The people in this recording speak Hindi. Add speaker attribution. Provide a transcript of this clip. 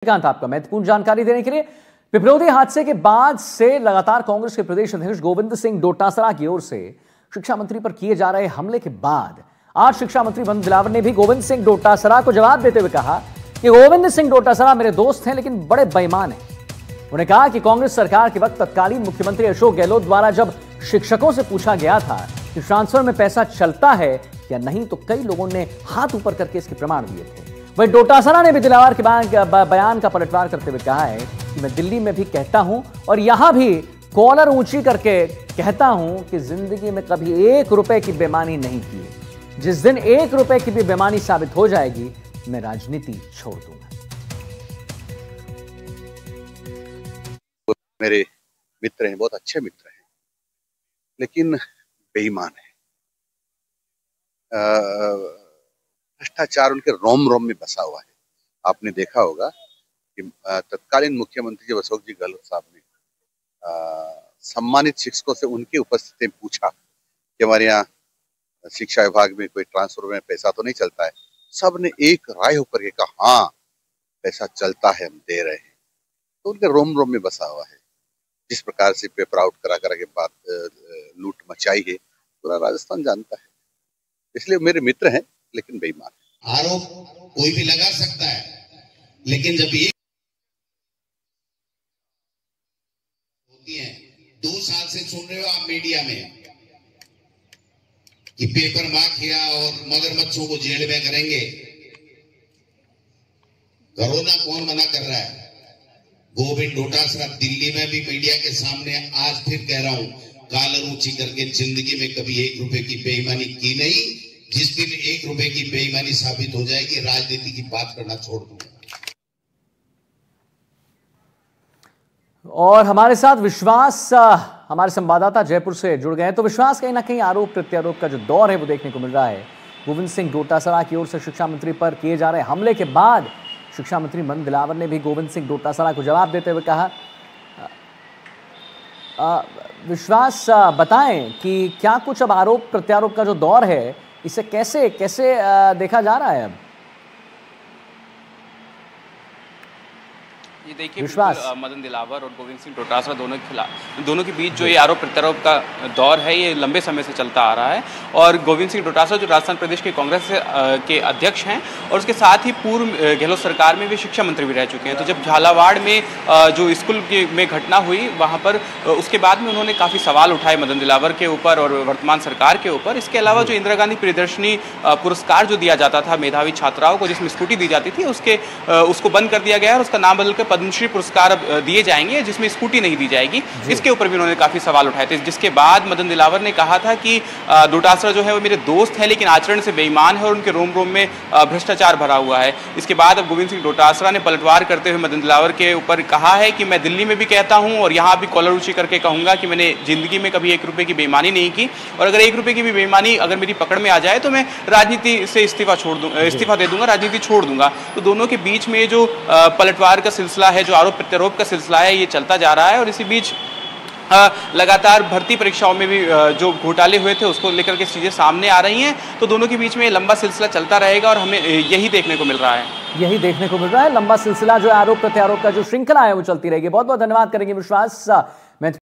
Speaker 1: आपका महत्वपूर्ण जानकारी देने के लिए। पिपरोदी हादसे के बाद से लगातार कांग्रेस के प्रदेश अध्यक्ष गोविंद सिंह डोटासरा की ओर से शिक्षा मंत्री पर किए जा रहे हमले के बाद आज शिक्षा मंत्री मदन दिलावर ने भी गोविंद सिंह डोटासरा को जवाब देते हुए कहा कि गोविंद सिंह डोटासरा मेरे दोस्त हैं लेकिन बड़े बेईमान हैं। उन्होंने कहा कि कांग्रेस सरकार के वक्त तत्कालीन मुख्यमंत्री अशोक गहलोत द्वारा जब शिक्षकों से पूछा गया था कि ट्रांसफर में पैसा चलता है या नहीं, तो कई लोगों ने हाथ ऊपर करके इसके प्रमाण दिए थे। वहीं डोटासरा ने भी दिलावर के बयान का पलटवार करते हुए कहा है कि मैं दिल्ली में भी कहता हूं और यहां भी कॉलर ऊंची करके कहता हूं कि जिंदगी में कभी 1 रुपए की बेईमानी नहीं की। जिस दिन 1 रुपए की भी बेईमानी साबित हो जाएगी मैं राजनीति छोड़ दूंगा।
Speaker 2: मेरे मित्र हैं, बहुत अच्छे मित्र हैं, लेकिन बेईमान है। भ्रष्टाचार उनके रोम रोम में बसा हुआ है। आपने देखा होगा कि तत्कालीन मुख्यमंत्री जब अशोक जी गहलोत साहब ने सम्मानित शिक्षकों से उनकी उपस्थिति में पूछा कि हमारे यहाँ शिक्षा विभाग में कोई ट्रांसफर में पैसा तो नहीं चलता है, सबने एक राय होकर के कहा हाँ पैसा चलता है, हम दे रहे हैं। तो उनके रोम रोम में बसा हुआ है। जिस प्रकार से पेपर आउट करा के बात लूट मचाई है पूरा राजस्थान जानता है। इसलिए मेरे मित्र हैं लेकिन बेईमान है।
Speaker 3: आरोप कोई भी लगा सकता है, लेकिन जब ये होती है 2 साल से सुन रहे हो आप मीडिया में कि पेपर माफिया और मगरमच्छों को जेल में करेंगे। कोरोना कौन मना कर रहा है? गोविंद डोटासरा दिल्ली में भी मीडिया के सामने आज फिर कह रहा हूं, कॉलर ऊंची करके जिंदगी में कभी 1 रुपए की बेईमानी की नहीं। जिस दिन 1 रुपए की बेईमानी साबित हो जाएगी राजनीति की बात करना छोड़ दूंगा।
Speaker 1: और हमारे साथ विश्वास हमारे संवाददाता जयपुर से जुड़ गए हैं। तो विश्वास, कहीं ना कहीं आरोप प्रत्यारोप का जो दौर है वो देखने को मिल रहा है। गोविंद सिंह डोटासरा की ओर से शिक्षा मंत्री पर किए जा रहे हमले के बाद शिक्षा मंत्री मदन दिलावर ने भी गोविंद सिंह डोटासरा को जवाब देते हुए कहा। विश्वास, बताएं कि क्या कुछ अब आरोप प्रत्यारोप का जो दौर है इसे कैसे देखा जा रहा है अब?
Speaker 4: ये देखिए, मदन दिलावर और गोविंद सिंह डोटासरा दोनों के बीच जो ये आरोप प्रत्यारोप का दौर है ये लंबे समय से चलता आ रहा है। और गोविंद सिंह डोटासरा जो राजस्थान प्रदेश के कांग्रेस के अध्यक्ष हैं और उसके साथ ही पूर्व गहलोत सरकार में भी शिक्षा मंत्री भी रह चुके हैं। तो जब झालावाड़ में जो स्कूल में घटना हुई वहाँ पर उसके बाद में उन्होंने काफ़ी सवाल उठाए मदन दिलावर के ऊपर और वर्तमान सरकार के ऊपर। इसके अलावा जो इंदिरा गांधी प्रियदर्शनी पुरस्कार जो दिया जाता था मेधावी छात्राओं को, जिसमें स्कूटी दी जाती थी, उसको बंद कर दिया गया और उसका नाम बदलकर पद्मश्री पुरस्कार दिए जाएंगे जिसमें स्कूटी नहीं दी जाएगी। इसके ऊपर भी उन्होंने काफी सवाल उठाए थे। जिसके बाद मदन दिलावर ने कहा था कि डोटासरा जो है वो मेरे दोस्त हैं लेकिन आचरण से बेईमान है और उनके रोम रोम में भ्रष्टाचार भरा हुआ है। इसके बाद अब गोविंद सिंह डोटासरा ने पलटवार करते हुए मदन दिलावर के ऊपर कहा है कि मैं दिल्ली में भी कहता हूं और यहां भी कॉलर ऊंची करके कहूंगा कि मैंने जिंदगी में कभी 1 रुपए की बेईमानी नहीं की और अगर 1 रुपए की भी बेईमानी अगर मेरी पकड़ में आ जाए तो मैं राजनीति से इस्तीफा दे दूंगा, राजनीति छोड़ दूंगा। तो दोनों के बीच में जो पलटवार का सिलसिला है, जो आरोप प्रत्यारोप का सिलसिला है, ये चलता जा रहा है। और इसी बीच लगातार भर्ती परीक्षाओं में भी जो घोटाले हुए थे उसको लेकर के चीजें सामने आ रही हैं। तो दोनों के बीच में लंबा सिलसिला चलता रहेगा और हमें यही देखने को मिल रहा है। लंबा सिलसिला जो आरोप प्रत्यारोप का जो श्रृंखला है वो चलती रहेगी। बहुत बहुत धन्यवाद करेंगे विश्वास।